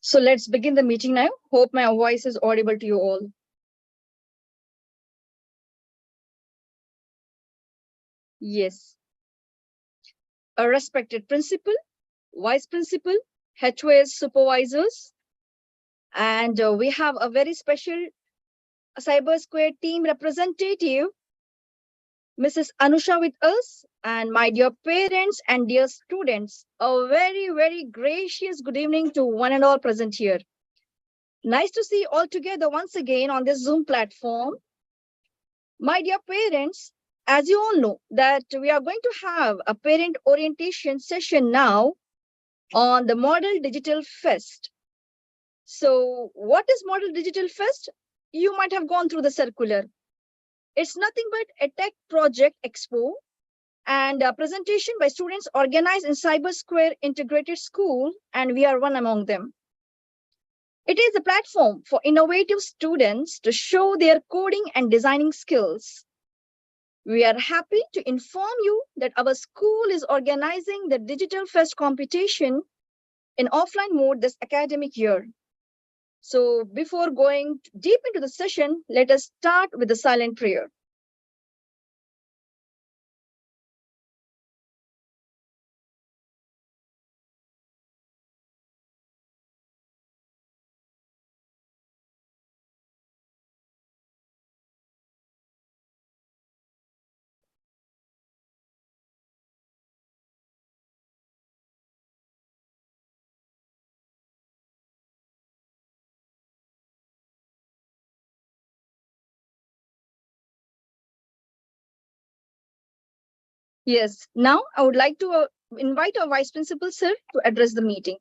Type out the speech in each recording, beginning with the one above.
So let's begin the meeting now. Hope my voice is audible to you all. Yes. A respected principal, vice principal, HOS supervisors, and we have a very special Cyber Square team representative, Mrs. Anusha with us, and my dear parents and dear students, a very, very gracious good evening to one and all present here. Nice to see you all together once again on this Zoom platform. My dear parents, as you all know that we are going to have a parent orientation session now on the Model Digital Fest. So what is Model Digital Fest? You might have gone through the circular. It's nothing but a tech project expo and a presentation by students organized in Cyber Square Integrated School, and we are one among them. It is a platform for innovative students to show their coding and designing skills. We are happy to inform you that our school is organizing the Digital Fest competition in offline mode this academic year. So before going deep into the session, let us start with the silent prayer. Yes, now I would like to invite our Vice Principal, sir, to address the meeting.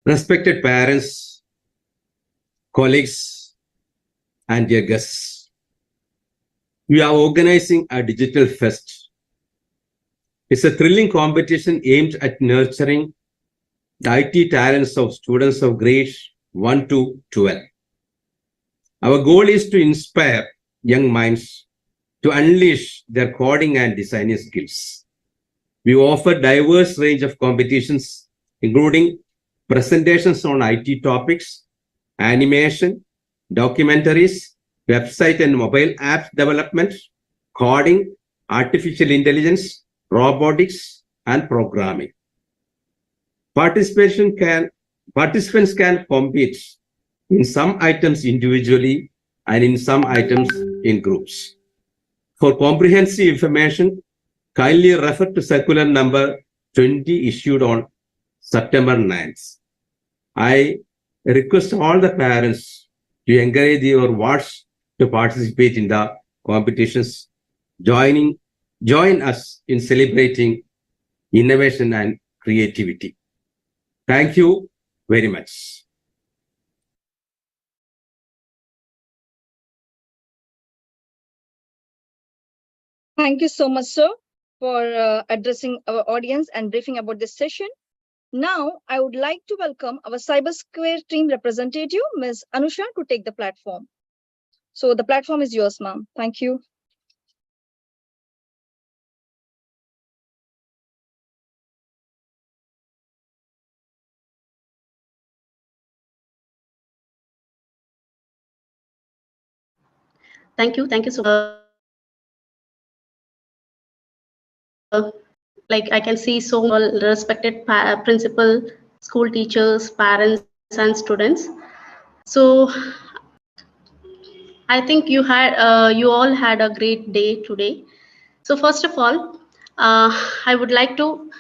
Respected parents, colleagues, and dear guests, we are organizing a digital fest. It's a thrilling competition aimed at nurturing the IT talents of students of grades 1 to 12. Our goal is to inspire young minds to unleash their coding and designing skills. We offer diverse range of competitions, including presentations on IT topics, animation, documentaries, website and mobile app development, coding, artificial intelligence, robotics, and programming. Participants can compete in some items individually and in some items in groups. For comprehensive information, kindly refer to circular number 20 issued on September 9th. I request all the parents to encourage your wards to participate in the competitions, join us in celebrating innovation and creativity. Thank you very much. Thank you so much, sir, for addressing our audience and briefing about this session. Now, I would like to welcome our Cyber Square team representative, Ms. Anusha, to take the platform. So the platform is yours, ma'am. Thank you. Thank you so much. Like I can see so many respected principal, school teachers, parents, and students. So I think you all had a great day today. So first of all, I would like to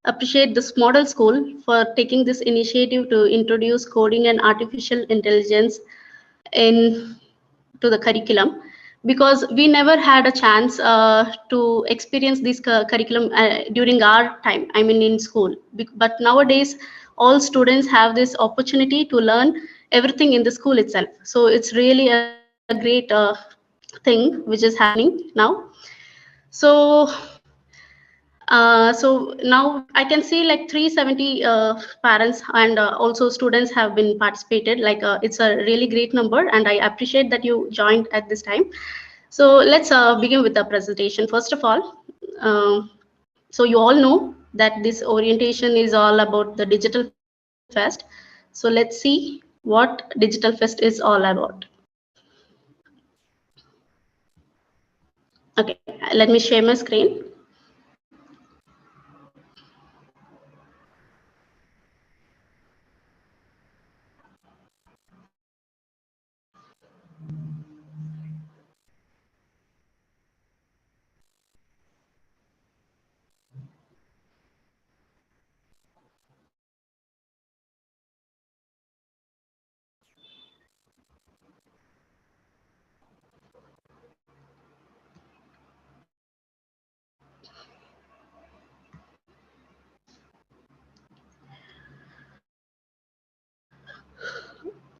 appreciate this model school for taking this initiative to introduce coding and artificial intelligence in to the curriculum, because we never had a chance to experience this curriculum during our time, I mean in school. But nowadays all students have this opportunity to learn everything in the school itself. So it's really a great thing which is happening now. So now I can see like 370 parents and also students have been participated. Like it's a really great number, and I appreciate that you joined at this time. So let's begin with the presentation. First of all, so you all know that this orientation is all about the Digital Fest. So let's see what Digital Fest is all about. Okay, let me share my screen.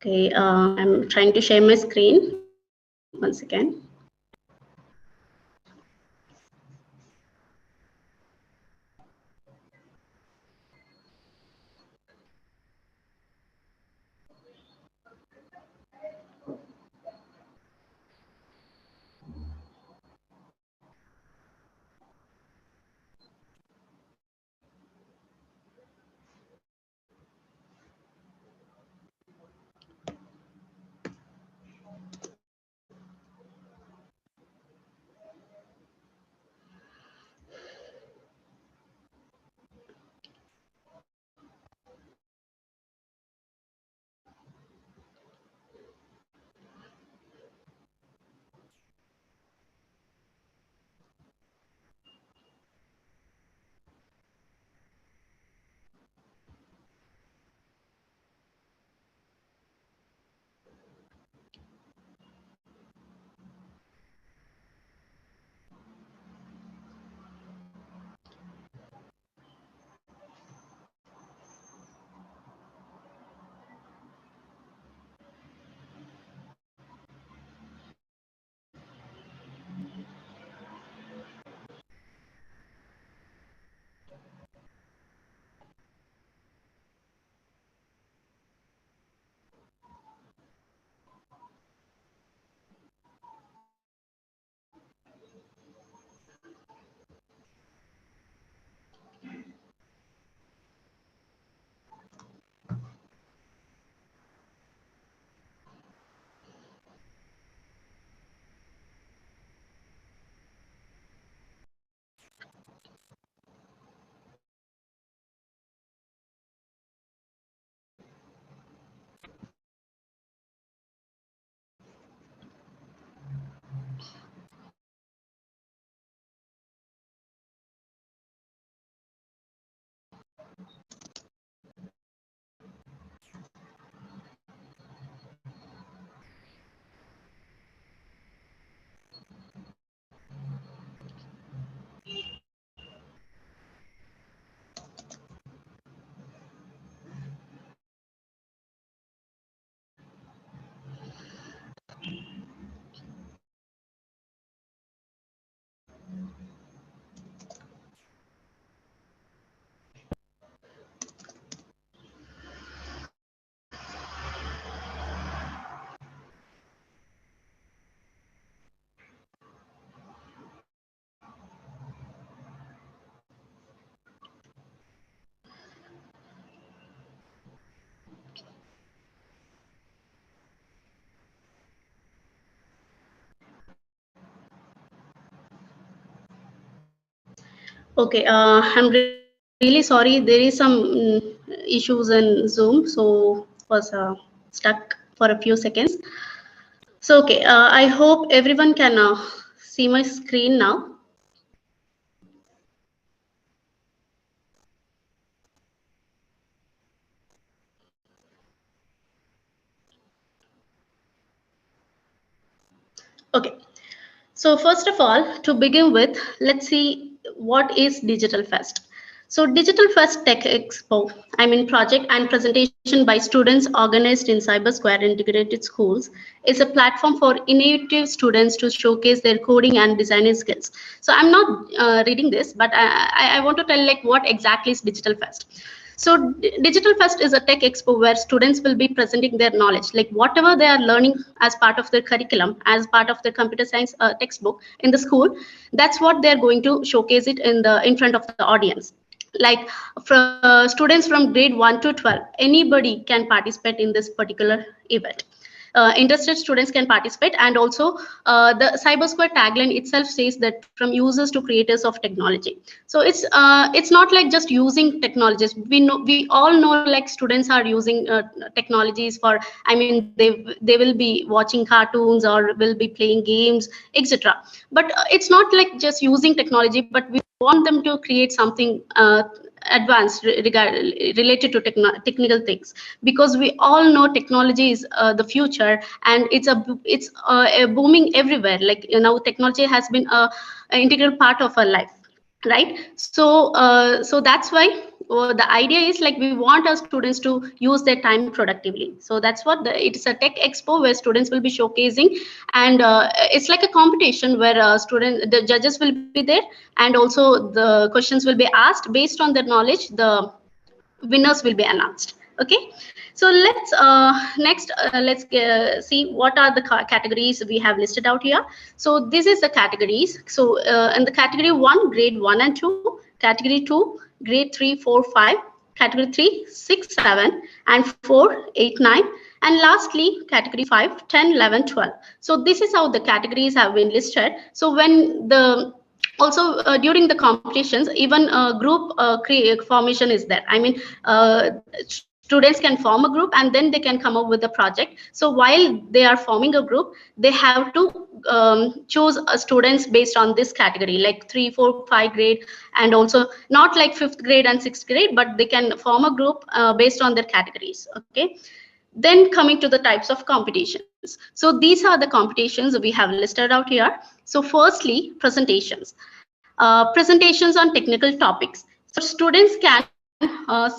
Okay, I'm trying to share my screen once again. Okay, I'm really sorry. There is some issues in Zoom, so was stuck for a few seconds. So, okay, I hope everyone can see my screen now. Okay, so first of all, to begin with, let's see what is Digital Fest. So Digital Fest Tech Expo, project and presentation by students organized in Cyber Square Integrated Schools, is a platform for innovative students to showcase their coding and designing skills. So I'm not reading this, but I want to tell like what exactly is Digital Fest. So Digital Fest is a tech expo where students will be presenting their knowledge, like whatever they are learning as part of their curriculum, as part of their computer science textbook in the school. That's what they're going to showcase it in front of the audience. Like students from grade 1 to 12, anybody can participate in this particular event. Interested students can participate, and also the Cyber Square tagline itself says that from users to creators of technology. So it's not like just using technologies. We all know like students are using technologies for, they will be watching cartoons or will be playing games, etc. But it's not like just using technology, but we want them to create something advanced related to technical things, because we all know technology is the future, and it's booming everywhere. Like technology has been an integral part of our life, right? So that's why the idea is like we want our students to use their time productively. So that's what it's a tech expo where students will be showcasing, and it's like a competition where the judges will be there, and also the questions will be asked. Based on their knowledge, the winners will be announced. Okay, so let's see what are the categories we have listed out here. So this is the categories. So in the category 1, grade 1 and 2, category 2, grade 3, 4, 5, category 3, 6, 7, and 4, 8, 9, and lastly category 5, 10, 11, 12. So this is how the categories have been listed. So when the also during the competitions, even group formation is there. Students can form a group and then they can come up with a project. So while they are forming a group, they have to choose students based on this category, like 3, 4, 5 grade, and also not like 5th grade and 6th grade, but they can form a group based on their categories. Okay, then coming to the types of competitions. So these are the competitions we have listed out here. So firstly, presentations. Presentations on technical topics. So students can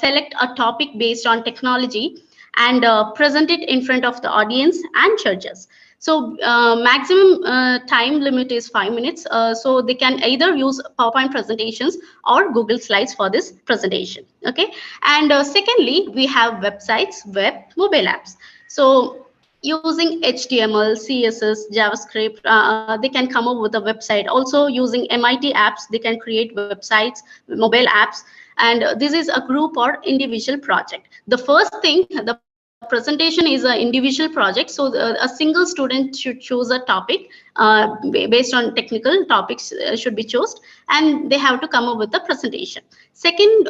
select a topic based on technology and present it in front of the audience and judges. So maximum time limit is 5 minutes. So they can either use PowerPoint presentations or Google Slides for this presentation. Okay. And secondly, we have websites, web, mobile apps. So using HTML, CSS, JavaScript, they can come up with a website. Also using MIT apps, they can create websites, mobile apps, and this is a group or individual project. The first thing, the presentation is an individual project, so a single student should choose a topic based on technical topics should be chosen, and they have to come up with the presentation. Second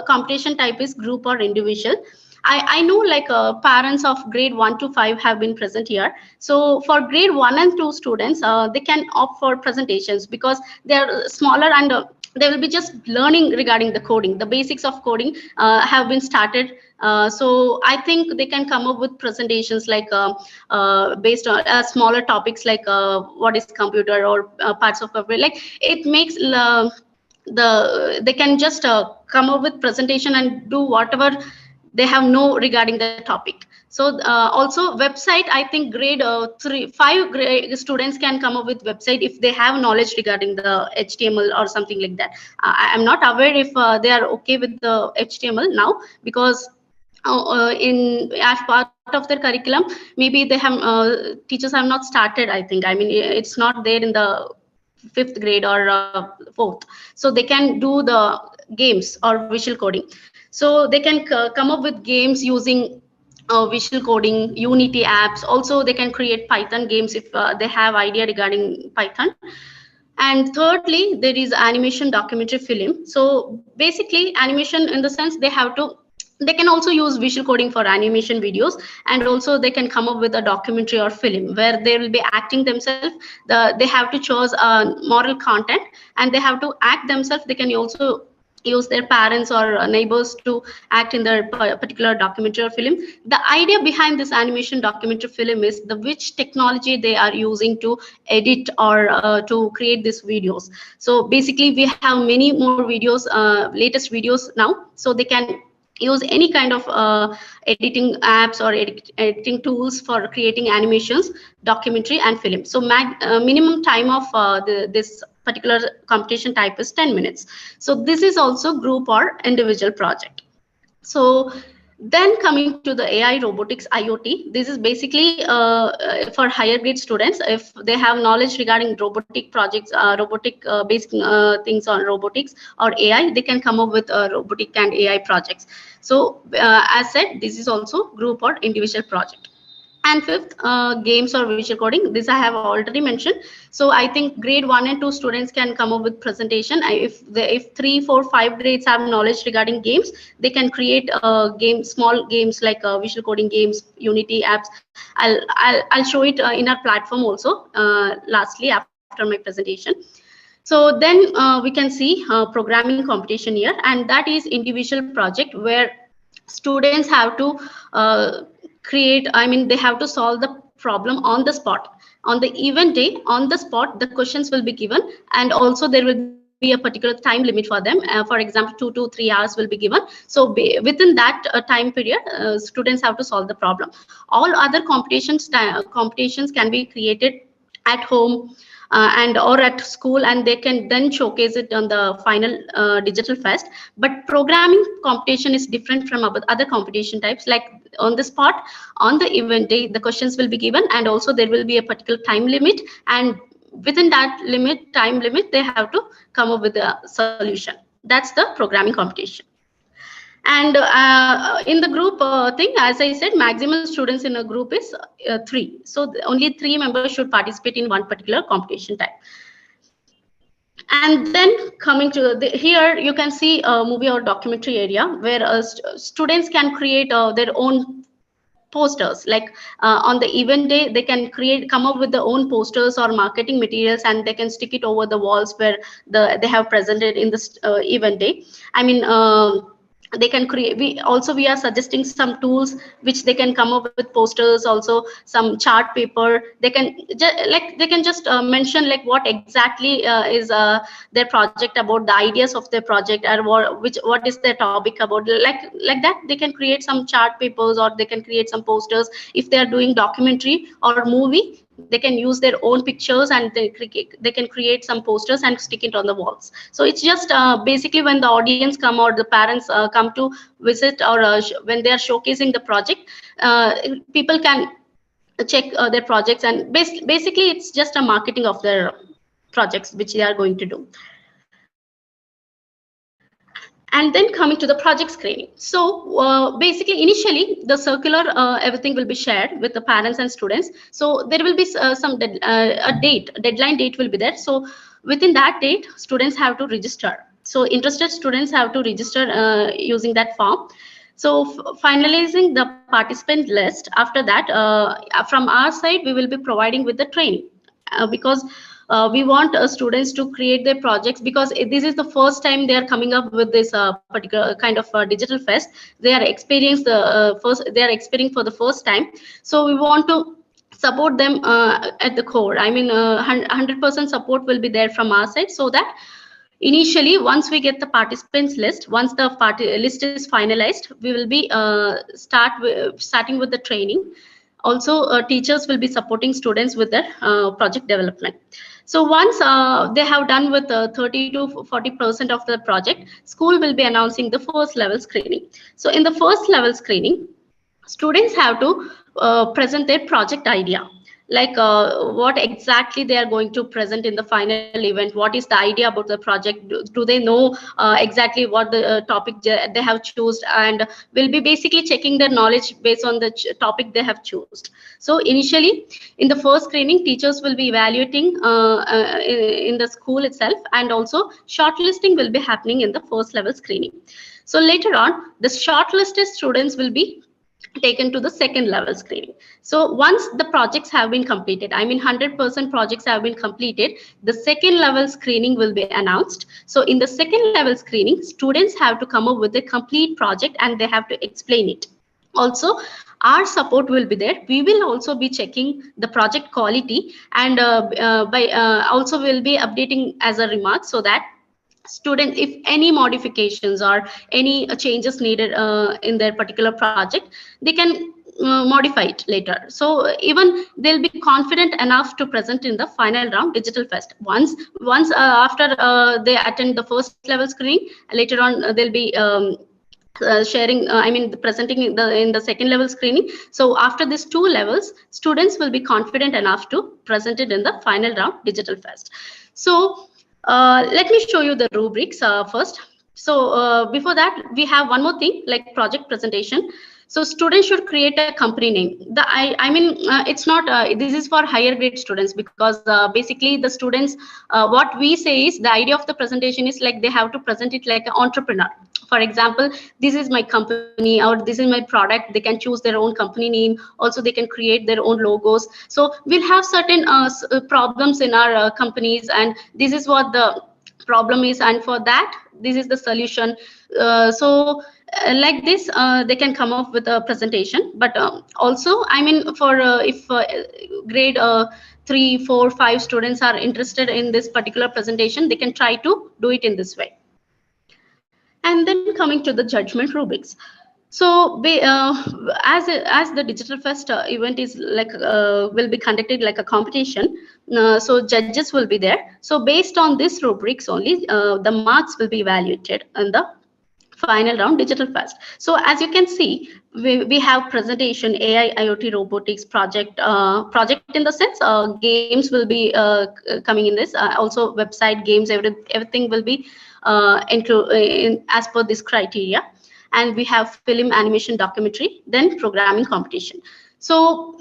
competition type is group or individual. I know like parents of grade 1 to 5 have been present here. So for grade 1 and 2 students, they can opt for presentations because they are smaller, and they will be just learning regarding the coding. The basics of coding have been started. So I think they can come up with presentations like based on smaller topics like what is computer or parts of computer. Like it makes they can just come up with presentation and do whatever they have know regarding the topic. So also website, I think grade 5 grade students can come up with website if they have knowledge regarding the HTML or something like that. I'm not aware if they are okay with the HTML now, because in as part of their curriculum, maybe they have teachers have not started. I think, it's not there in the 5th grade or 4th, so they can do the games or visual coding. So they can come up with games using visual coding, Unity apps. Also, they can create Python games if they have idea regarding Python. And thirdly, there is animation documentary film. So basically animation in the sense they can also use visual coding for animation videos, and also they can come up with a documentary or film where they will be acting themselves. They have to choose moral content, and they have to act themselves. They can also use their parents or neighbors to act in their particular documentary or film. The idea behind this animation documentary film is which technology they are using to edit or to create these videos. So basically we have many more videos, latest videos now, so they can use any kind of editing apps or editing tools for creating animations, documentary and film. So minimum time of this particular competition type is 10 minutes. So this is also group or individual project. So then coming to the AI robotics IoT, this is basically for higher grade students. If they have knowledge regarding robotic projects, robotic basic things on robotics or AI, they can come up with robotic and AI projects. So as said, this is also group or individual project. And fifth, games or visual coding. This I have already mentioned. So I think grade 1 and 2 students can come up with presentation. If 3, 4, 5 grades have knowledge regarding games, they can create small games like visual coding games, Unity apps. I'll show it in our platform also. Lastly, after my presentation. So then we can see programming competition here, and that is individual project where students have to they have to solve the problem on the spot. On the event day, on the spot, the questions will be given, and also there will be a particular time limit for them. For example, 2 to 3 hours will be given. So within that time period, students have to solve the problem. All other competitions can be created at home and or at school, and they can then showcase it on the final digital fest. But programming competition is different from other competition types. Like on the spot, on the event day, the questions will be given, and also there will be a particular time limit, and within that time limit, they have to come up with a solution. That's the programming competition. And in the group thing, as I said, maximum students in a group is 3. So only 3 members should participate in one particular competition type. And then coming to here, you can see a movie or documentary area where students can create their own posters. Like on the event day, they can come up with their own posters or marketing materials, and they can stick it over the walls where they have presented in this event day. I mean, they can create. We are suggesting some tools which they can come up with posters, also some chart paper. They can just mention like what exactly is their project about, the ideas of their project, or what is their topic about. Like that, they can create some chart papers, or they can create some posters. If they are doing documentary or movie, they can use their own pictures, and they can create some posters and stick it on the walls. So it's just basically when the audience come or the parents come to visit, or when they are showcasing the project, people can check their projects, and basically it's just a marketing of their projects which they are going to do. And then coming to the project screening. So basically, initially, the circular, everything will be shared with the parents and students. So there will be deadline date will be there. So within that date, students have to register. So interested students have to register using that form. So finalizing the participant list, after that, from our side, we will be providing with the training because we want students to create their projects, because this is the first time they are coming up with this particular kind of digital fest. They are experiencing for the first time. So we want to support them at the core. I mean, 100% support will be there from our side, so that initially, once we get the participants list, once the list is finalized, we will be starting with the training. Also, teachers will be supporting students with their project development. So once they have done with 30 to 40% of the project, school will be announcing the first level screening. So in the first level screening, students have to present their project idea. like what exactly they are going to present in the final event, what is the idea about the project, do they know exactly what the topic they have chosen, and will be basically checking their knowledge based on the topic they have chosen. So initially in the first screening, teachers will be evaluating in the school itself, and also shortlisting will be happening in the first level screening. So later on, the shortlisted students will be taken to the second level screening. So once the projects have been completed, I mean 100% projects have been completed, the second level screening will be announced. So in the second level screening, students have to come up with a complete project and they have to explain it. Also, our support will be there. We will also be checking the project quality, and also will be updating as a remark, so that students, if any modifications or any changes needed in their particular project, they can modify it later. So even they'll be confident enough to present in the final round digital fest. Once after they attend the first level screening, later on they'll be sharing I mean presenting in the second level screening. So after these 2 levels, students will be confident enough to present it in the final round digital fest. So let me show you the rubrics first. So before that, we have one more thing, like project presentation. So students should create a company name. I mean, it's not, this is for higher grade students, because basically the students, what we say is, the idea of the presentation is like they have to present it like an entrepreneur. For example, this is my company, or this is my product. They can choose their own company name. Also, they can create their own logos. So we'll have certain problems in our companies, and this is what the problem is, and for that, this is the solution. Like this, they can come up with a presentation. But also, I mean, for if grade 3, 4, 5 students are interested in this particular presentation, they can try to do it in this way. And then coming to the judgment rubrics. So as the digital fest event is like will be conducted like a competition, so judges will be there. So based on this rubrics only, the marks will be evaluated in the final round digital fest. So as you can see, we have presentation, AI, IoT, robotics, project in the sense games will be coming in this. Also website, games, everything will be as per this criteria. And we have film, animation, documentary, then programming competition. So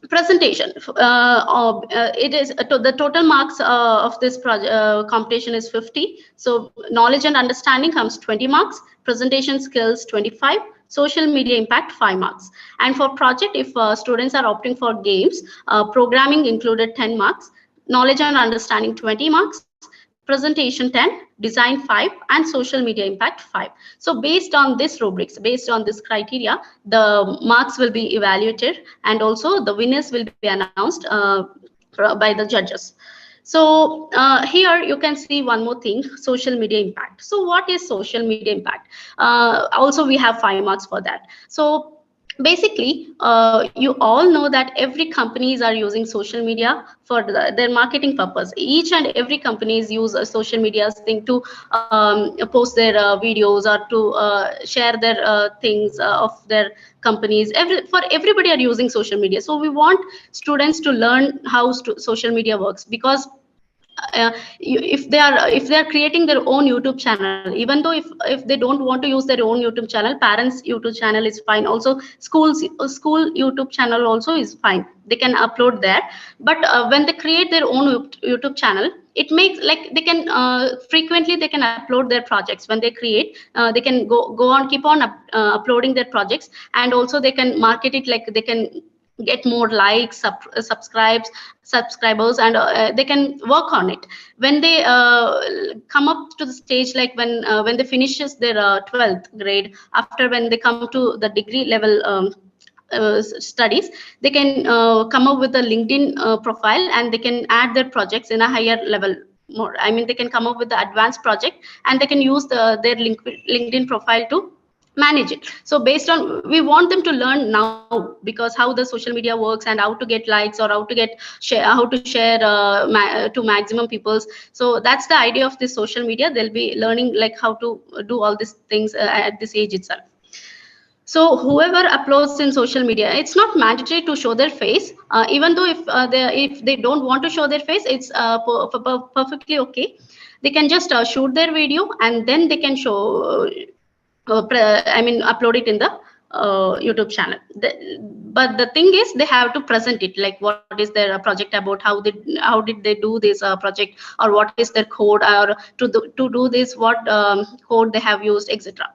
presentation, it is the total marks of this project competition is 50. So knowledge and understanding comes 20 marks, presentation skills 25, social media impact 5 marks. And for project, if students are opting for games, programming included 10 marks, knowledge and understanding 20 marks, presentation 10, design 5, and social media impact 5. So based on this rubrics, based on this criteria, the marks will be evaluated, and also the winners will be announced by the judges. So here you can see one more thing, social media impact. So what is social media impact? Also we have 5 marks for that. So basically, you all know that every companies are using social media for their marketing purpose. Each and every companies use a social media thing to post their videos, or to share their things of their companies. Everybody are using social media. So we want students to learn how social media works, because if they are creating their own YouTube channel, even though if they don't want to use their own YouTube channel, parents YouTube channel is fine. Also school YouTube channel also is fine, they can upload there. But when they create their own YouTube channel, it makes like they can frequently they can upload their projects. When they create, they can go on, keep on uploading their projects, and also they can market it, like they can get more likes, subscribers, and they can work on it. When they come up to the stage, like when they finishes their 12th grade, after when they come to the degree level studies, they can come up with a LinkedIn profile, and they can add their projects in a higher level more. I mean, they can come up with the advanced project, and they can use their LinkedIn profile to manage it. So based on, we want them to learn now, because how the social media works, and how to get likes, or how to share to maximum peoples. So that's the idea of this social media. They'll be learning like how to do all these things at this age itself. So whoever uploads in social media, it's not mandatory to show their face. Even though if they don't want to show their face, it's perfectly okay. They can just shoot their video and then they can show. Upload it in the YouTube channel. But the thing is, they have to present it, like what is their project about, how did they do this project, or what is their code, or to do this, what code they have used, etc.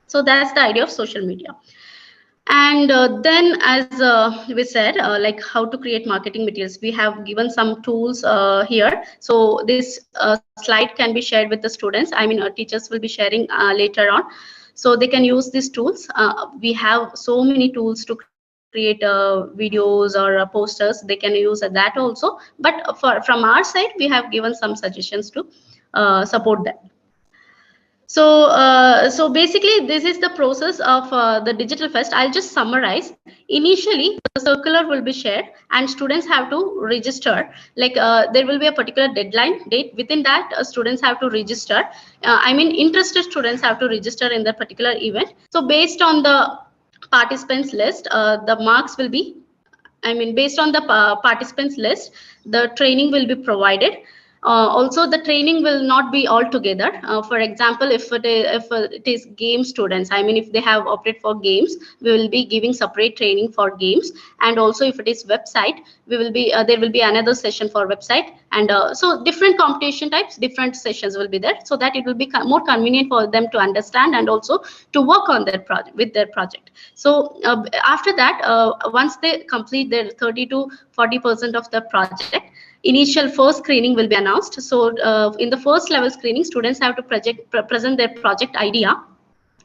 So that's the idea of social media. And then, as we said, like how to create marketing materials, we have given some tools here. So this slide can be shared with the students. I mean, our teachers will be sharing later on. So they can use these tools. We have so many tools to create videos or posters. They can use that also. But from our side, we have given some suggestions to support that. So basically, this is the process of the Digital Fest. I'll just summarize. Initially, the circular will be shared, and students have to register. Like there will be a particular deadline date. Within that, students have to register. Interested students have to register in that particular event. So based on the participants list, the marks will be. Based on the participants list, the training will be provided. Also, the training will not be all together. For example, if it is game students, if they have opted for games, we will be giving separate training for games. And also, if it is website, we will be there will be another session for website. And so different competition types, different sessions will be there, so that it will be more convenient for them to understand and also to work on their project with their project. So after that, once they complete their 30 to 40% of the project, initial first screening will be announced. So in the first level screening, students have to present their project idea,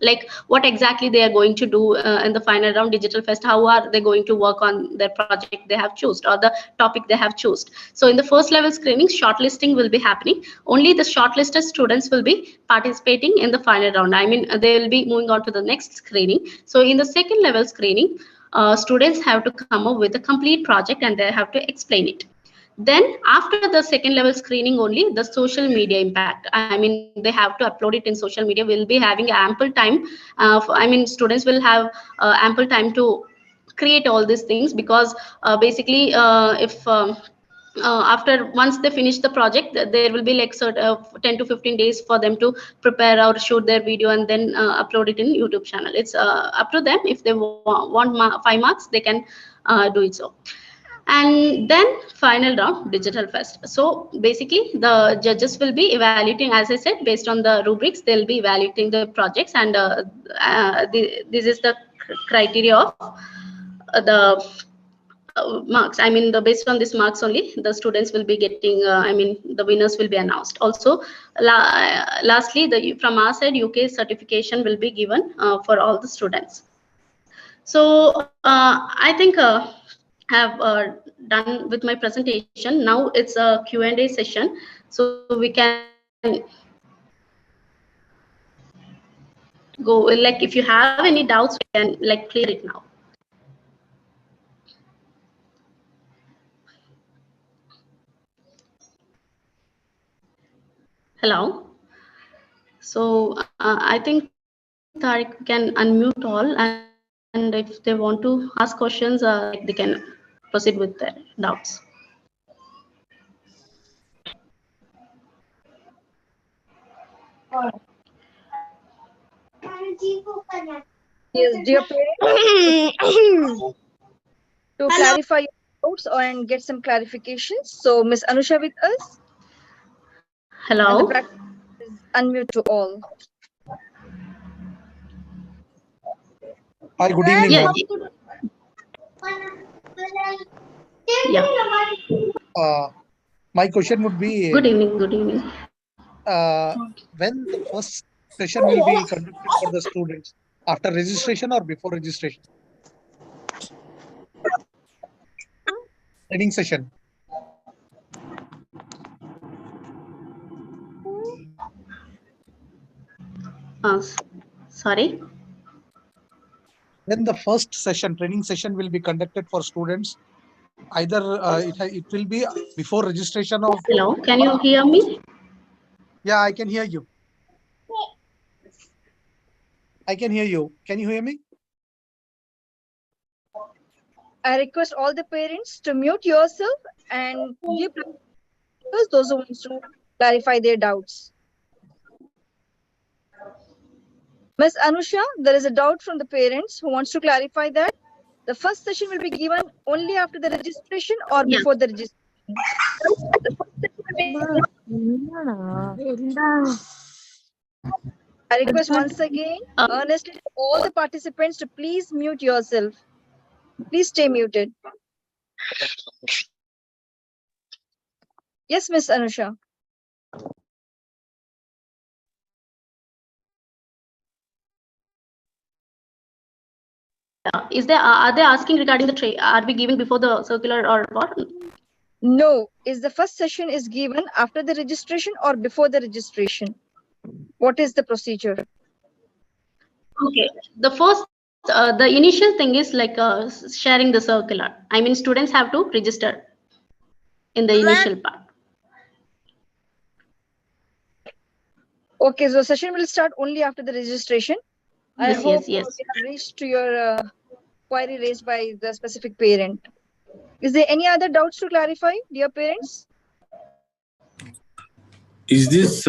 like what exactly they are going to do in the final round Digital Fest, how are they going to work on their project they have chosen or the topic they have chosen. So in the first level screening, shortlisting will be happening. Only the shortlisted students will be participating in the final round. They will be moving on to the next screening. So in the second level screening, students have to come up with a complete project and they have to explain it. Then after the second level screening, only the social media impact, they have to upload it in social media. We'll be having ample time. Students will have ample time to create all these things, because basically if after once they finish the project, there will be like 10 to 15 days for them to prepare or shoot their video and then upload it in YouTube channel. It's up to them. If they want 5 marks, they can do it so. And then final round Digital Fest. So basically the judges will be evaluating, as I said, based on the rubrics. They'll be evaluating the projects, and this is the criteria of the marks. Based on these marks only, the students will be getting the winners will be announced. Also, lastly, from our side, UK certification will be given for all the students. So I think have done with my presentation. Now it's a Q&A session, so we can go, like if you have any doubts, we can like clear it now. Hello. So I think Tariq can unmute all, and if they want to ask questions, they can proceed with their doubts. Yes, dear parents, to clarify your doubts and get some clarifications. So, Miss Anusha with us. Hello. And the practice is unmute to all. Hi, good evening. Yeah. My question would be, Good evening. Good evening. when the first session will be conducted for the students, after registration or before registration? Training session. Sorry. When the first session, training session will be conducted for students, either it will be before registration or. Hello, can you hear me? Yeah, I can hear you. I can hear you. Can you hear me? I request all the parents to mute yourself and give those who want to clarify their doubts. Ms. Anusha, there is a doubt from the parents who wants to clarify that the first session will be given only after the registration or Yeah. before the registration. I request once again, earnestly, all the participants to please mute yourself. Please stay muted. Yes, Ms. Anusha. Are they asking regarding the are we giving before the circular or what? No, is the first session is given after the registration or before the registration? What is the procedure? Okay, the first, the initial thing is like sharing the circular. I mean, students have to register in the initial part. Okay, so session will start only after the registration. I Yes, hope yes. we have reached to your query raised by the specific parent. Is there any other doubts to clarify, dear parents? Is this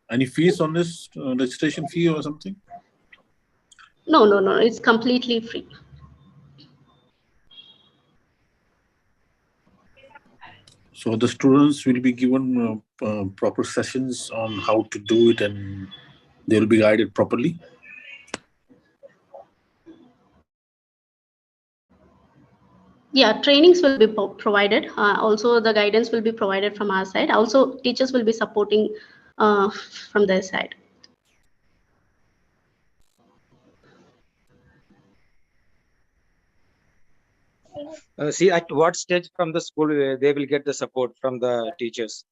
any fees on this registration fee or something? No, no, no. It's completely free. So the students will be given proper sessions on how to do it, and they will be guided properly. Yeah, trainings will be provided. Also, the guidance will be provided from our side. Also, teachers will be supporting from their side. See at what stage from the school they will get the support from the teachers,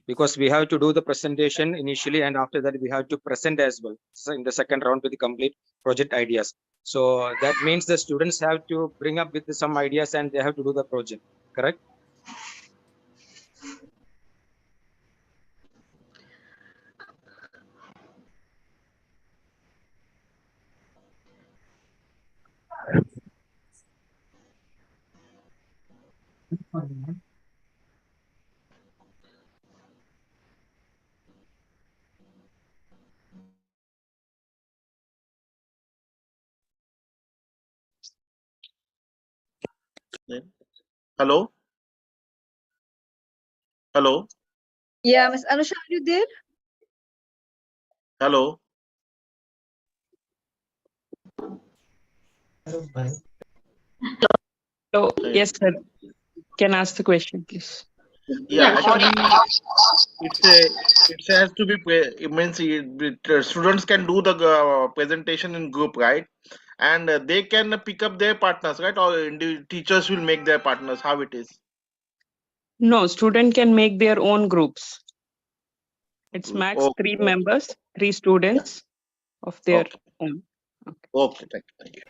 because we have to do the presentation initially, and after that we have to present as well. So in the second round with the complete project ideas. So that means the students have to bring up with some ideas and they have to do the project, correct? Hello? Hello? Yeah, Ms. Anusha, are you there? Hello? So, yes, sir. Can ask the question, please. Yeah, sure. actually, it has to be, it means students can do the presentation in group, right? And they can pick up their partners, right? Or teachers will make their partners, how it is? No, student can make their own groups. It's max Okay. 3 members, 3 students of their Okay. own. Okay, thank you.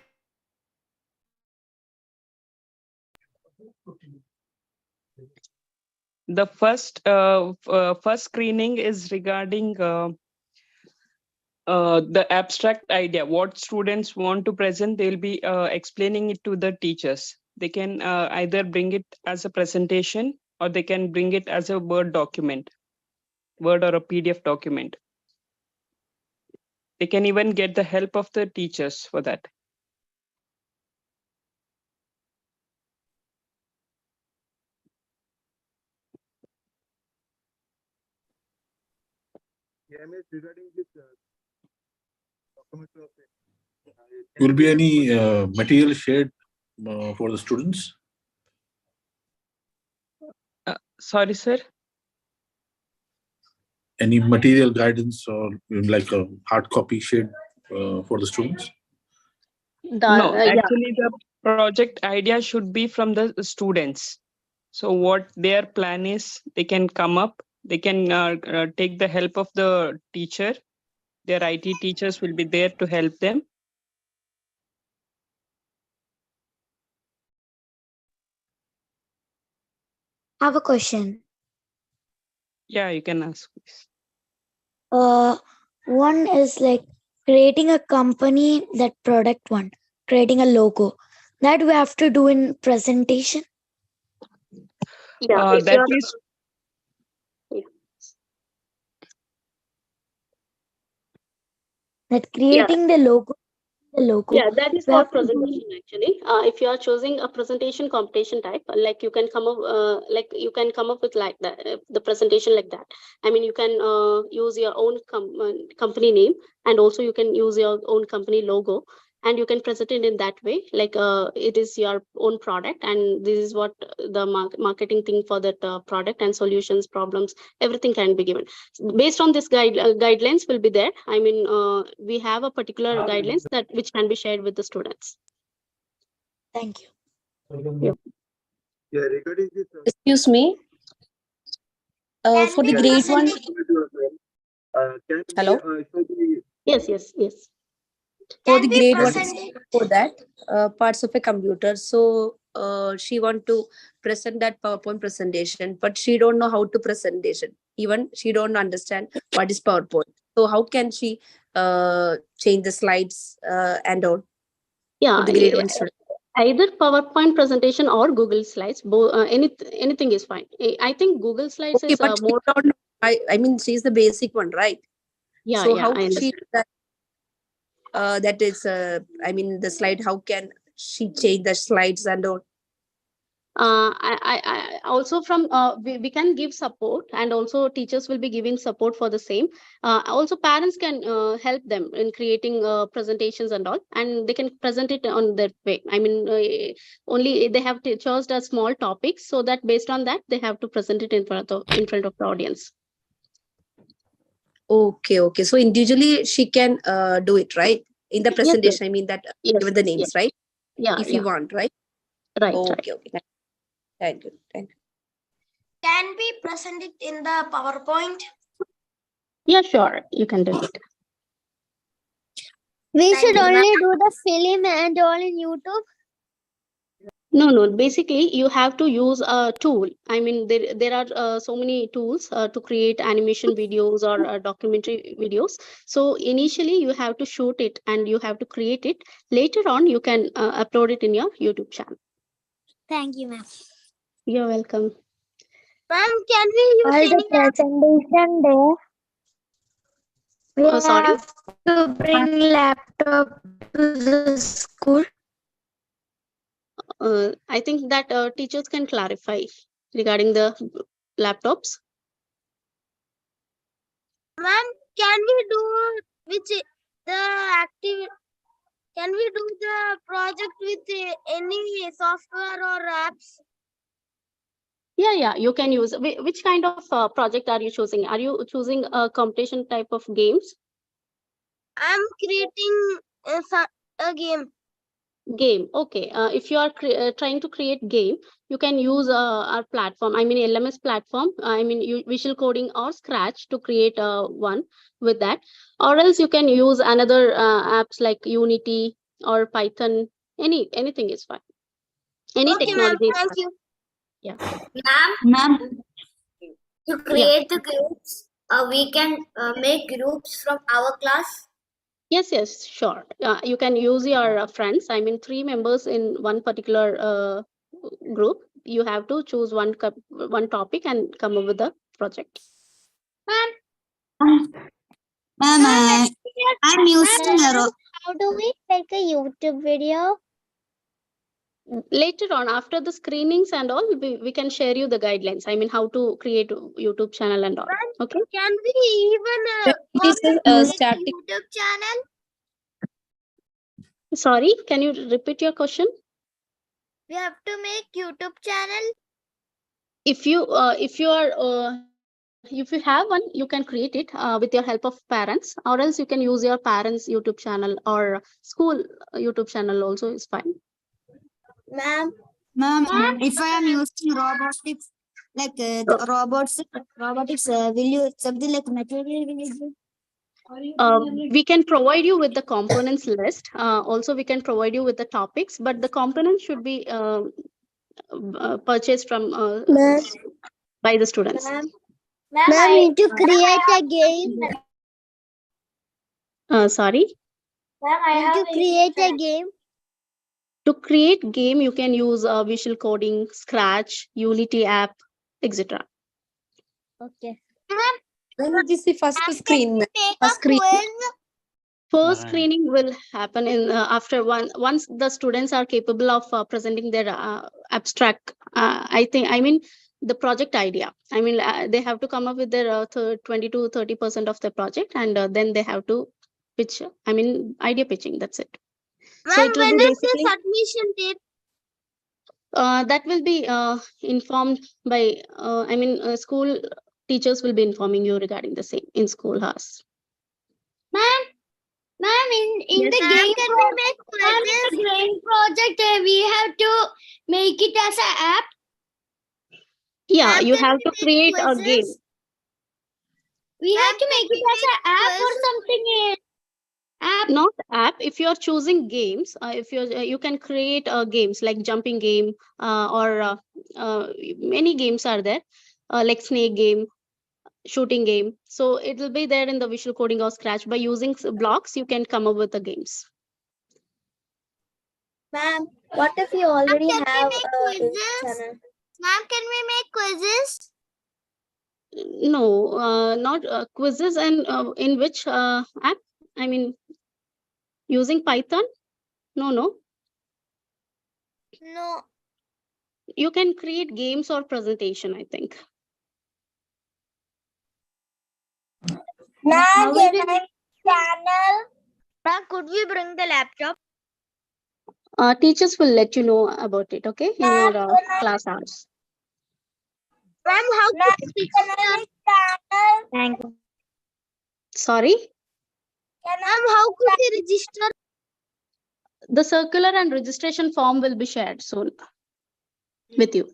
The first screening is regarding the abstract idea. What students want to present, they'll be explaining it to the teachers. They can either bring it as a presentation or they can bring it as a Word document, Word or a PDF document. They can even get the help of the teachers for that. Will be any material shared for the students? Sorry, sir. Any material guidance or like a hard copy shared for the students? No, actually the project idea should be from the students. So what their plan is, they can come up, they can take the help of the teacher. Their IT teachers will be there to help them. I have a question. Yeah, you can ask, please. One is like creating a company, that product one, creating a logo. That we have to do in presentation. Yeah, if That you're is That creating the logo. Yeah, that is We for have to do presentation actually. If you are choosing a presentation competition type, like you can come up, with like that, the presentation like that. I mean, you can use your own company name, and also you can use your own company logo, and you can present it in that way. Like it is your own product, and this is what the marketing thing for that product and solutions, problems, everything can be given based on this guidelines will be there. I mean, we have a particular guidelines that which can be shared with the students. Thank you. Excuse me. For the grade one. Hello. Yes. For the grade one, for that parts of a computer. So she want to present that PowerPoint presentation, but she don't know how to presentation. Even she don't understand what is PowerPoint. So how can she change the slides and all? Yeah, For the grade one student. either PowerPoint presentation or Google Slides. Anything is fine. I think Google Slides Okay, is but more. she don't know. I mean, she's the basic one, right? Yeah, So yeah, how I can she understand. that is I mean the slide, how can she change the slides and all? I also from we can give support, and also teachers will be giving support for the same. Also parents can help them in creating presentations and all, and they can present it on their way. I mean, only they have to choose the small topics, so that based on that they have to present it in front of the audience. Okay, so individually she can do it, right? In the presentation, I mean that given the names, right? Yeah, If you want, right? Right. Okay. Thank you. Can we present it in the PowerPoint? Yeah, sure, you can do it. We should only do the film and all in YouTube. No. Basically, you have to use a tool. I mean, there are so many tools to create animation videos or documentary videos. So initially, you have to shoot it and you have to create it. Later on, you can upload it in your YouTube channel. Thank you, ma'am. You're welcome. Ma'am, can we use any presentation there? We Sorry? have to bring laptop to the school. I think that teachers can clarify regarding the laptops. Ma'am, can we do Can we do the project with any software or apps? Yeah, you can use. Which kind of project are you choosing? Are you choosing a competition type of games? I'm creating a game. Game. Okay. If you are trying to create game, you can use our platform. I mean, LMS platform. I mean, Visual Coding or Scratch to create one with that. Or else you can use another apps like Unity or Python. Anything is fine. Any Okay, technology. ma'am. Thank you. Yeah. Ma'am, to create the groups, we can make groups from our class. Yes, sure. You can use your friends. I mean, 3 members in one particular group. You have to choose one topic and come up with a project. Ma'am, I'm using How do we make a YouTube video? Later on, after the screenings and all, we can share you the guidelines. I mean, how to create a YouTube channel and all. Okay. Can we even This is a make static. YouTube channel? Sorry, can you repeat your question? We have to make YouTube channel. If you have one, you can create it with your help of parents, or else you can use your parents' YouTube channel or school YouTube channel also is fine. Ma'am, if I am using robotics, like robotics, will you accept the material will you give? We can provide you with the components list. Also, we can provide you with the topics, but the components should be purchased from by the students. Ma'am, I need to create a game. Sorry. Ma'am, I have to create a game. To create game, you can use Visual Coding, Scratch, Unity app, etc. Okay. When did you see first screen? A screen. First Ma'am. screening will happen in after once the students are capable of presenting their abstract. I mean the project idea. I mean they have to come up with their 20 to 30% of the project, and then they have to pitch. I mean idea pitching. That's it. So Ma'am, it will when be is the basically submission date? that will be informed by. I mean school teachers will be informing you regarding the same in school hours. Ma'am, in Yes. the Ma'am, game can we make ma'am, in the game project, we have to make it as an app. Yeah, Ma'am, you can have we to make create a quizzes? game. We have Ma'am, to can make we it as an make app or quiz? something. App. Not app. If you're choosing games, if you're you can create games like jumping game or many games are there, like snake game, shooting game. So it will be there in the Visual Coding or Scratch. By using blocks, you can come up with the games. Ma'am, what if you already Ma'am, can have we make a quizzes? channel? Ma'am, can we make quizzes? No, not quizzes. And in which app? I mean, using Python? No. No. You can create games or presentation, I think. Ma'am, can I channel? Ma'am, could we bring the laptop? Teachers will let you know about it, okay, in your class hours. Ma'am, how could we channel? Thank you. Sorry? Ma'am, how could we register? The circular and registration form will be shared soon with you.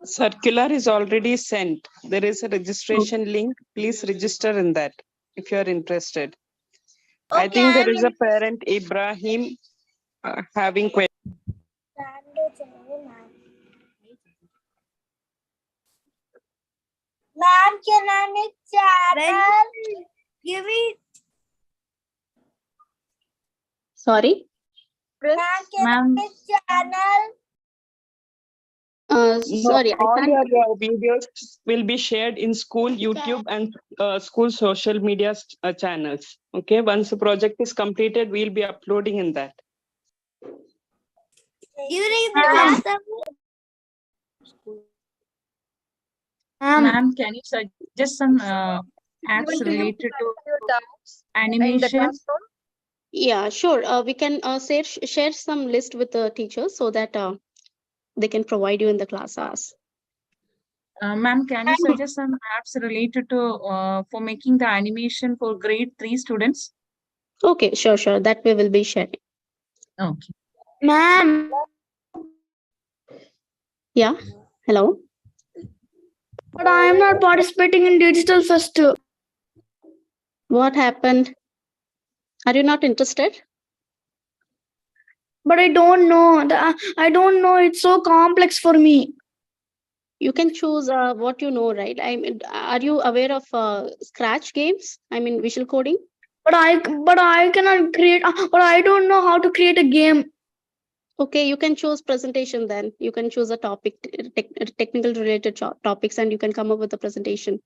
Circular is already sent. There is a registration link. Please register in that if you are interested. I Okay, think there I'm is a parent, Ibrahim, having questions. Ma'am, can I make channel? Give it. Sorry? Ma'am, can I make channel? Sorry, I All can't. your videos will be shared in school YouTube and school social media channels. Okay, once the project is completed, we'll be uploading in that. During the class Ma'am, can you suggest some apps related to animation? Yeah, sure. We can share some list with the teachers so that they can provide you in the class hours. Ma'am, can you suggest some apps related to for making the animation for grade 3 students? Okay, sure. That we will be sharing. Okay. Ma'am. Yeah, hello. But I am not participating in Digital Fest. What happened? Are you not interested? But I don't know. I don't know. It's so complex for me. You can choose what you know, right? I mean, are you aware of Scratch games? I mean, visual coding. But I cannot create. But I don't know how to create a game. Okay, you can choose presentation then. You can choose a topic, technical related topics, and you can come up with a presentation.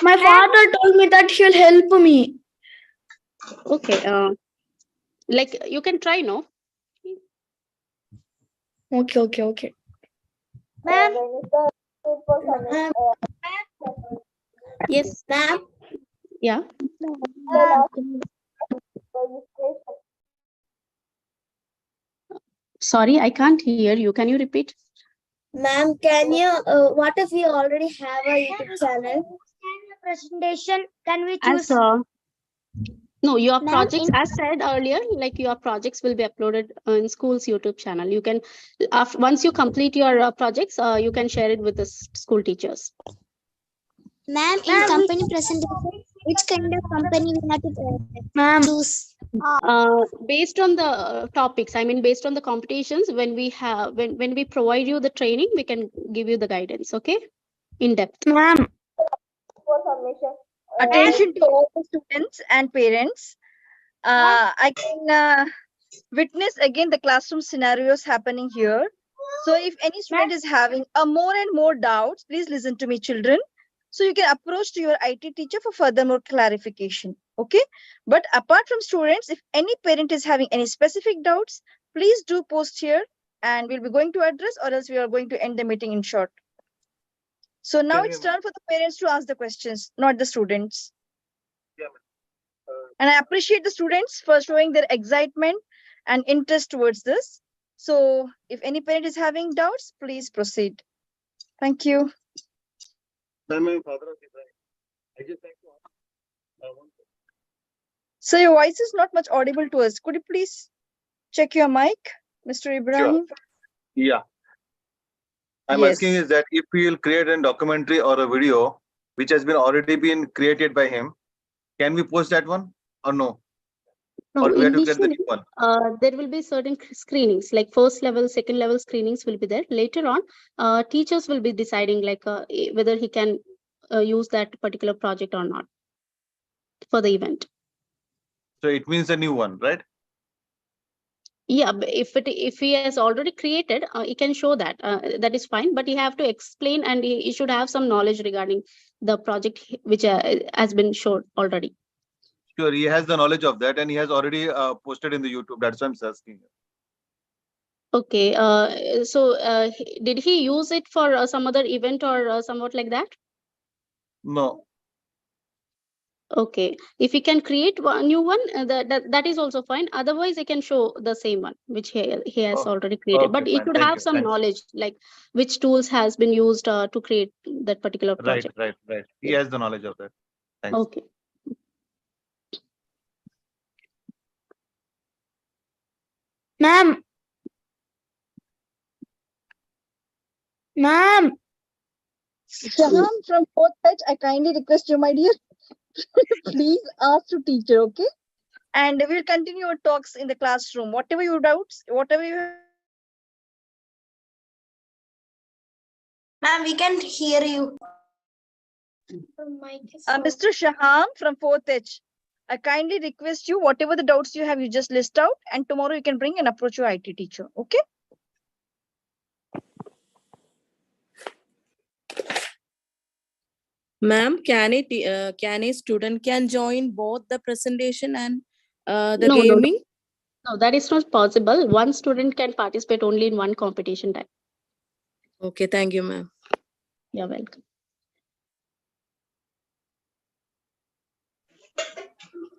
My father told me that he'll help me. Okay, like you can try, no? Okay. Ma'am. Yes. Ma'am. Yeah. Sorry, I can't hear you. Can you repeat? Ma'am, can you? What if we already have a YouTube channel? Presentation. Can we choose? No, your Ma'am, projects, as said earlier, like your projects will be uploaded in school's YouTube channel. You can, once you complete your projects, you can share it with the school teachers. Ma'am, in company presentation, which kind of company we have to choose? Based on the topics, I mean, based on the competitions, when we have, when we provide you the training, we can give you the guidance, okay? In depth. Ma'am. Attention to all the students and parents. I can witness again the classroom scenarios happening here. So if any student is having a more and more doubts, please listen to me, children. So you can approach to your IT teacher for further more clarification. Okay. But apart from students, if any parent is having any specific doubts, please do post here and we'll be going to address, or else we are going to end the meeting in short. So now it's turn for the parents to ask the questions, not the students. And I appreciate the students for showing their excitement and interest towards this. So if any parent is having doubts, please proceed. Thank you. So your voice is not much audible to us. Could you please check your mic, Mr. Ibrahim? Yeah. I'm Yes. asking is that if we will create a documentary or a video which has been already been created by him, can we post that one or no? No, Or do we have to get the initially, new one? there will be certain screenings, like first level, second level screenings will be there. Later on, teachers will be deciding like whether he can use that particular project or not for the event. So it means a new one, right? Yeah, but if he has already created, he can show that. That is fine, but he have to explain and he should have some knowledge regarding the project which has been shown already. Sure, he has the knowledge of that and he has already posted in the YouTube. That's why I'm asking. Okay, so did he use it for some other event or somewhat like that? No. Okay, if he can create one new one, that is also fine. Otherwise, he can show the same one which he has Oh, already created. But okay, he fine. should Thank have you. some Thanks. knowledge, like which tools has been used to create that particular Right, project. right, right. He has the knowledge of that. Thanks. Okay. Ma'am. Ma'am. Shaham from fourth batch, I kindly request you, my dear, please ask to teacher, okay? And we'll continue our talks in the classroom. Whatever your doubts, whatever you have. Ma'am, we can hear you. Mr. Shaham from 4th H, I kindly request you, whatever the doubts you have, you just list out, and tomorrow you can bring and approach your IT teacher. Okay? Ma'am, can a student can join both the presentation and the No, gaming? no, that is not possible. One student can participate only in one competition type. Okay, thank you, ma'am. You're welcome.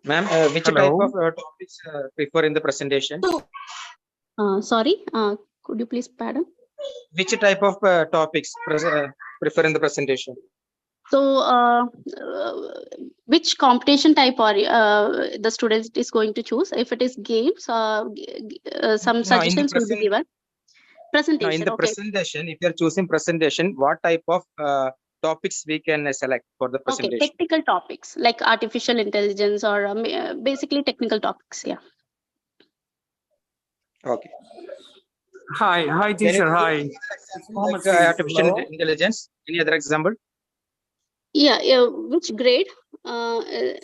Ma'am, which type of topics prefer in the presentation? Sorry, could you please pardon? Which type of topics prefer in the presentation? So, which competition type are the student is going to choose? If it is games, some suggestions will be given. Presentation. No, in the Okay. presentation, if you are choosing presentation, what type of topics we can select for the Okay, presentation? technical topics like artificial intelligence or basically technical topics. Yeah. Okay. Hi, teacher. Hi. Like, artificial intelligence. Any other example? Yeah. Which grade? Grade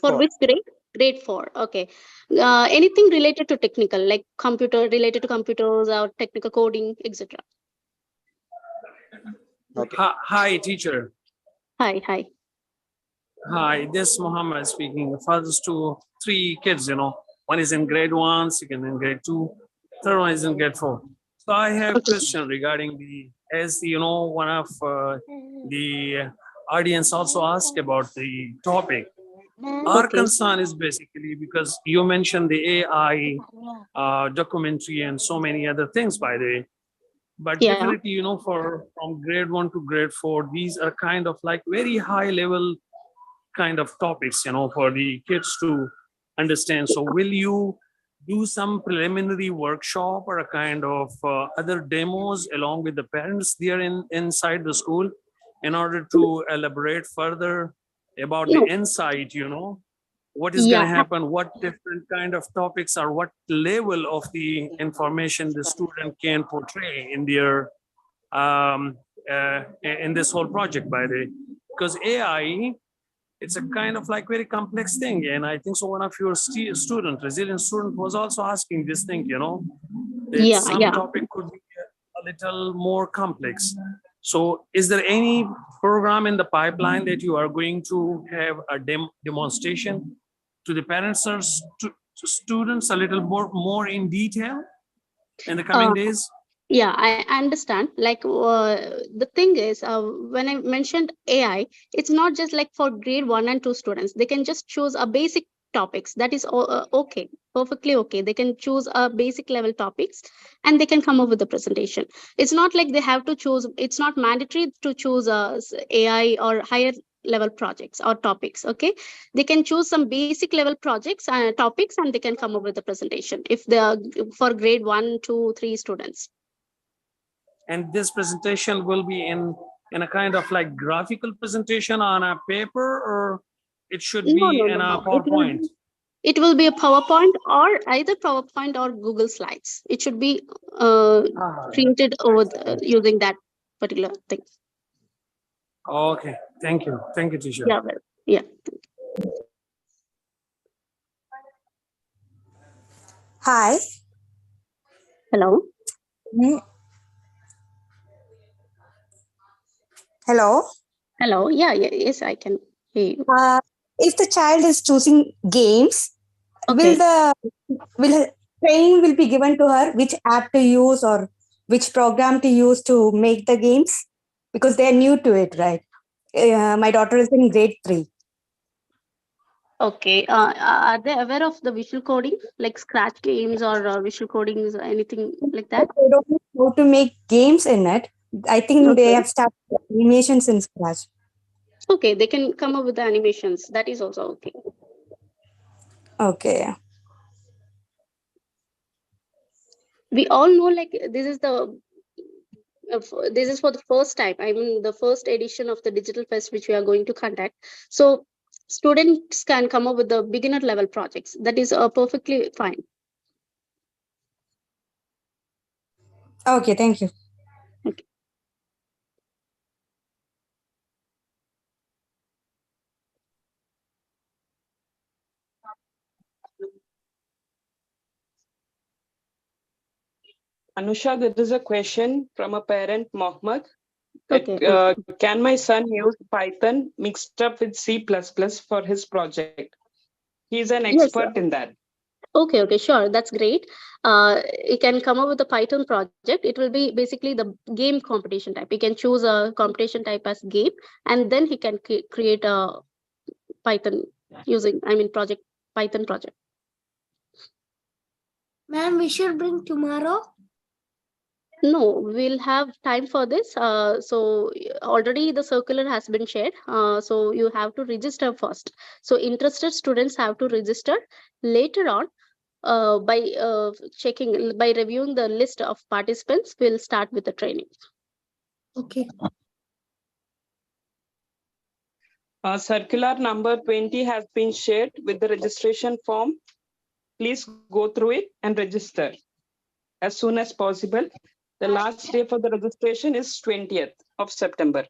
For 4. which grade? Grade 4. Okay. Anything related to technical, like computer related to computers or technical coding, etc. Okay. Hi, teacher. Hi. Hi, this is Muhammad speaking. The father's to 3 kids, One is in grade 1, second in grade 2, third one is in grade 4. So I have a question regarding one of the audience also asked about the topic. Our concern is basically because you mentioned the AI documentary and so many other things, by the way. But Yeah. definitely, from grade 1 to grade 4, these are kind of like very high level kind of topics, for the kids to understand. So will you do some preliminary workshop or a kind of other demos along with the parents there inside the school in order to elaborate further about the insight, what is going to happen, what different kind of topics or what level of the information the student can portray in their in this whole project, by the way, because AI it's a kind of like very complex thing. And I think so one of your resilient student was also asking this thing, that Yeah, some yeah. topic could be a little more complex. So is there any program in the pipeline that you are going to have a demonstration to the parents or to students a little more in detail in the coming days? Yeah, I understand. Like the thing is, when I mentioned AI, it's not just like for grade 1 and 2 students. They can just choose a basic topics. That is okay, perfectly okay. They can choose a basic level topics and they can come up with the presentation. It's not like they have to choose. It's not mandatory to choose AI or higher level projects or topics. Okay, they can choose some basic level projects and topics and they can come up with the presentation if they are for grade 1, 2, 3 students. And this presentation will be in a kind of like graphical presentation on a paper, or it should be in a PowerPoint? It will be a PowerPoint or either PowerPoint or Google Slides. It should be created over using that particular thing. Okay, thank you. Thank you, teacher. Yeah, well, yeah. Hi. Hello. Hello. Hello. Yeah, yes, I can hear you. If the child is choosing games, Okay. will training will be given to her which app to use or which program to use to make the games, because they are new to it, right? My daughter is in grade 3. Okay. Are they aware of the visual coding, like Scratch games or visual codings or anything like that? They don't know how to make games in it. I think they Okay. have started animations in Scratch. Okay, they can come up with the animations. That is also okay. Okay. We all know like this is for the first time. I mean, the first edition of the Digital Fest which we are going to conduct. So students can come up with the beginner level projects. That is perfectly fine. Okay, thank you. Okay. Anusha, there is a question from a parent, Mohammed. Okay. Can my son use Python mixed up with C++ for his project? He's an Yes. expert in that. Okay, sure. That's great. You can come up with a Python project. It will be basically the game competition type. You can choose a competition type as game, and then he can create a Python project, Python project. Ma'am, we should bring tomorrow. No, we'll have time for this. So already the circular has been shared. So you have to register first. So interested students have to register. Later on, by reviewing the list of participants, we'll start with the training. Okay. Circular number 20 has been shared with the registration form. Please go through it and register as soon as possible. The last day for the registration is 20th of September.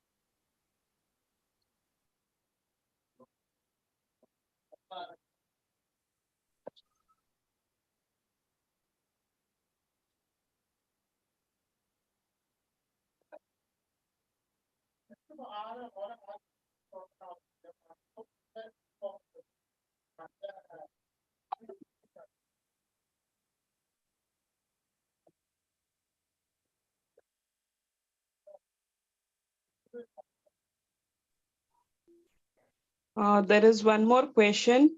There is one more question.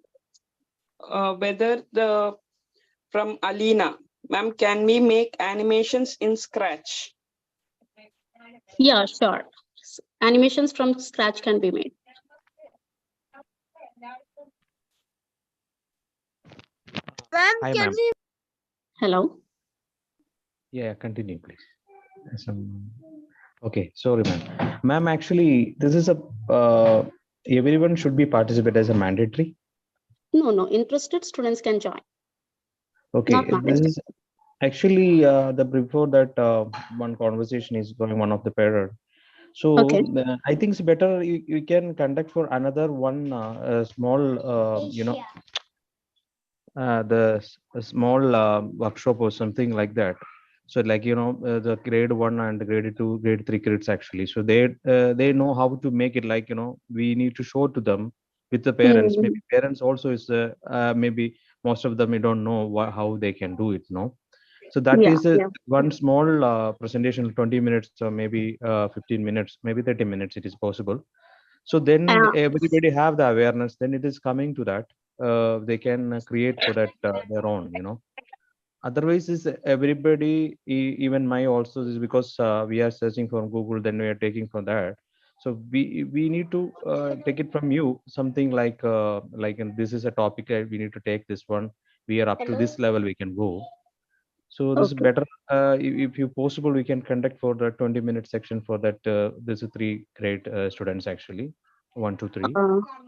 From Alina. Ma'am, can we make animations in Scratch? Yeah, sure. Animations from scratch can be made. Ma'am, Hi, can ma'am. we? Hello. Yeah, continue, please. Okay, sorry, ma'am. Ma'am, actually, this is everyone should be participate as a mandatory. No. Interested students can join. Okay, Not this mandatory. is actually before that one conversation is going, one of the parent. So Okay. I think it's better you can conduct for another one small, a small workshop or something like that. So like the grade 1 and grade 2, grade 3 kids actually. So they know how to make it. Like we need to show to them with the parents. Hmm. Maybe parents also is maybe most of them, we don't know how they can do it. No. So that Yeah, is yeah. one small presentation, 20 minutes or maybe 15 minutes, maybe 30 minutes. It is possible. So then everybody have the awareness. Then it is coming to that. They can create for that their own. Otherwise, is everybody, even my also is because we are searching for Google, then we are taking from that. So we need to take it from you, something like this is a topic we need to take this one. We are up to this level, we can go. So this is Okay. better. If you possible, we can conduct for the 20-minute section for that. This is 3 grade students actually, 1, 2, 3.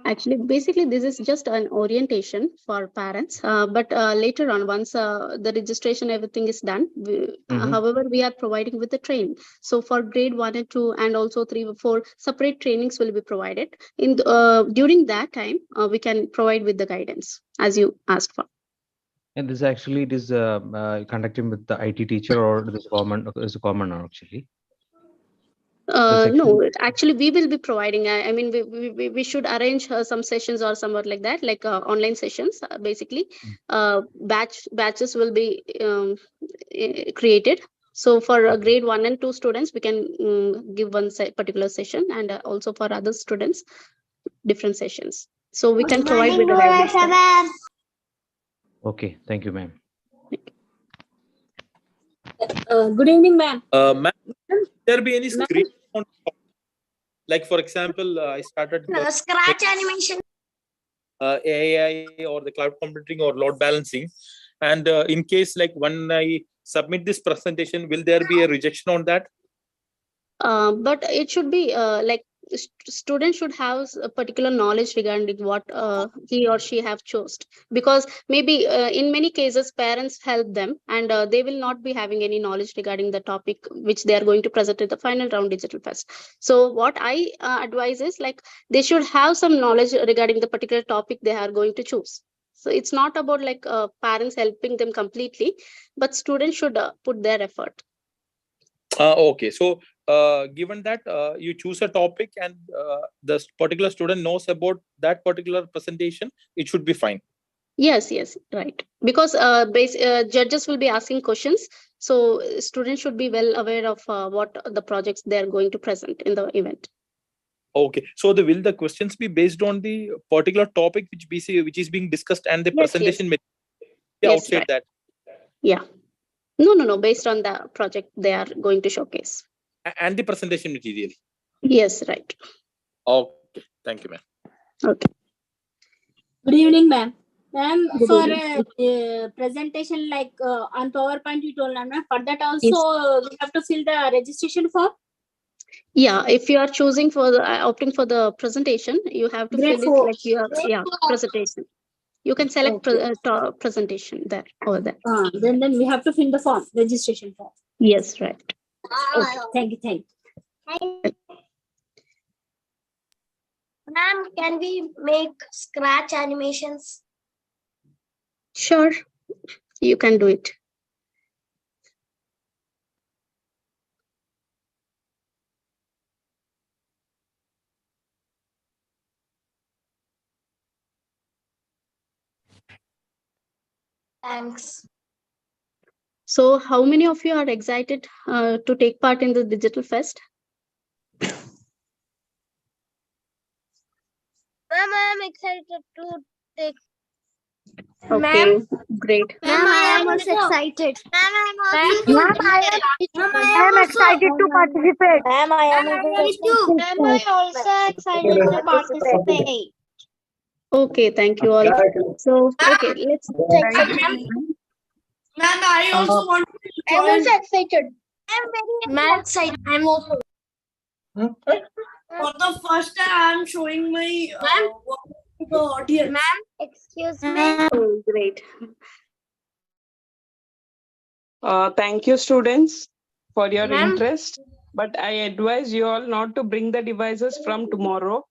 Actually, basically, this is just an orientation for parents. But later on, once the registration, everything is done, however, we are providing with the training. So for grade 1 and 2, and also 3 or 4, separate trainings will be provided. During that time, we can provide with the guidance as you asked for. And this actually it is conducting with the IT teacher or this is a common actually. No, actually, we will be providing. I mean, we should arrange some sessions or somewhat like that, like online sessions. Basically, batches will be created. So for grade 1 and 2 students, we can give one particular session, and also for other students, different sessions. So we can provide with the guidance. Okay, thank you, ma'am. Good evening, ma'am. Ma'am, will there be any screen on top? Like for example, I started Scratch animation. AI or the cloud computing or load balancing, and in case like when I submit this presentation, will there be a rejection on that? But it should be like student should have a particular knowledge regarding what he or she have chosen, because maybe in many cases parents help them, and they will not be having any knowledge regarding the topic which they are going to present at the final round digital fest. So what I advise is like they should have some knowledge regarding the particular topic they are going to choose. So it's not about like parents helping them completely, but students should put their effort. Okay, so given that you choose a topic and the particular student knows about that particular presentation, it should be fine. Yes, right. Because judges will be asking questions, so students should be well aware of what the projects they are going to present in the event. Okay, so will the questions be based on the particular topic which is being discussed and the presentation outside right. that? Yeah. No. Based on the project they are going to showcase. And the presentation material. Yes, right. Okay, thank you, ma'am. Okay. Good evening, ma'am. Ma'am, for a presentation like on PowerPoint, you told, ma'am, for that also we have to fill the registration form. Yeah, if you are choosing for the opting for the presentation, you have to Grade fill 4. it like your presentation. You can select presentation there over there. Then we have to fill the form, registration form. Yes, right. Okay, thank you. Ma'am, can we make scratch animations? Sure, you can do it. Thanks. So how many of you are excited to take part in the Digital Fest? Ma'am, I am excited to take. Okay, great. Ma'am, I am also excited. Ma'am, I am excited to participate. Ma'am, I am also excited to participate. Okay, thank you all. So, okay, let's. Ma'am, I also want to join. I'm also excited. I'm very excited. I'm also. For the first time, I'm showing my work to the audience. Ma'am, excuse me. Oh, great. Thank you, students, for your Ma'am. interest. but I advise you all not to bring the devices from tomorrow.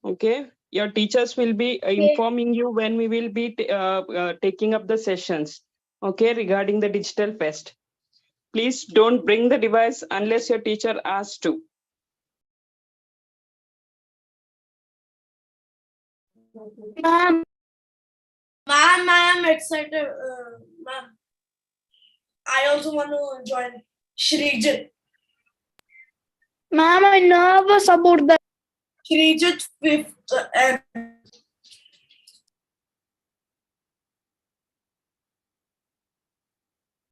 Okay, your teachers will be informing you when we will be taking up the sessions. Okay, regarding the digital fest. Please don't bring the device unless your teacher asks to. Ma'am, I am excited. Ma'am, I also want to join Shrijit. Ma'am, I'm nervous about that. Shrijit 5th and